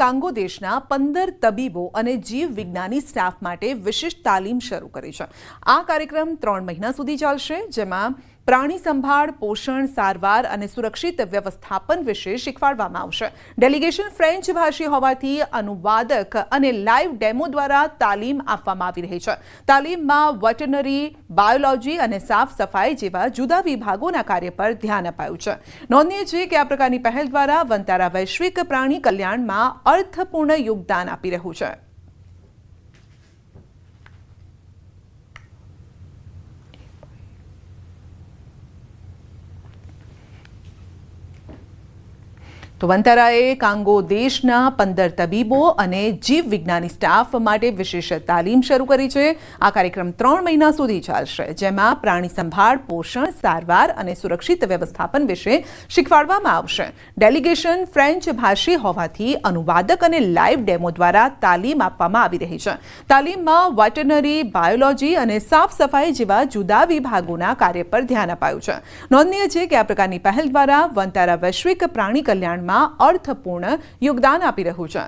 કાંગો દેશના 15 તબીબો અને જીવ વિજ્ઞાની સ્ટાફ માટે વિશિષ્ટ તાલીમ શરૂ કરી છે। આ કાર્યક્રમ 3 મહિના સુધી ચાલશે, જેમાં પ્રાણી સંભાળ, પોષણ, સારવાર અને સુરક્ષિત વ્યવસ્થાપન વિશે શીખવાડવામાં આવશે। ડેલિગેશન ફ્રેન્ચ ભાષી હોવાથી અનુવાદક અને લાઈવ ડેમો દ્વારા તાલીમ આપવામાં આવી રહી છે। તાલીમમાં વેટરનરી, બાયોલોજી અને સાફ સફાઈ જેવા જુદા વિભાગોના કાર્ય પર ધ્યાન અપાયું છે। નોંધનીય છે કે આ પ્રકારની પહેલ દ્વારા વનતારા વૈશ્વિક પ્રાણી કલ્યાણમાં અર્થપૂર્ણ યોગદાન આપી રહ્યું છે। તો વનતારાએ કાંગો દેશના 15 તબીબો અને જીવ વિજ્ઞાની સ્ટાફ માટે વિશેષ તાલીમ શરૂ કરી છે। આ કાર્યક્રમ 3 મહિના સુધી ચાલશે, જેમાં પ્રાણી સંભાળ, પોષણ, સારવાર અને સુરક્ષિત વ્યવસ્થાપન વિશે શીખવાડવામાં આવશે। ડેલિગેશન ફ્રેન્ચ ભાષી હોવાથી અનુવાદક અને લાઈવ ડેમો દ્વારા તાલીમ આપવામાં આવી રહી છે। તાલીમમાં વેટરનરી, બાયોલોજી અને સાફ સફાઈ જેવા જુદા વિભાગોના કાર્ય પર ધ્યાન અપાયું છે। નોંધનીય છે કે આ પ્રકારની પહેલ દ્વારા વનતારા વૈશ્વિક પ્રાણી કલ્યાણ અર્થપૂર્ણ યોગદાન આપી રહ્યું છે।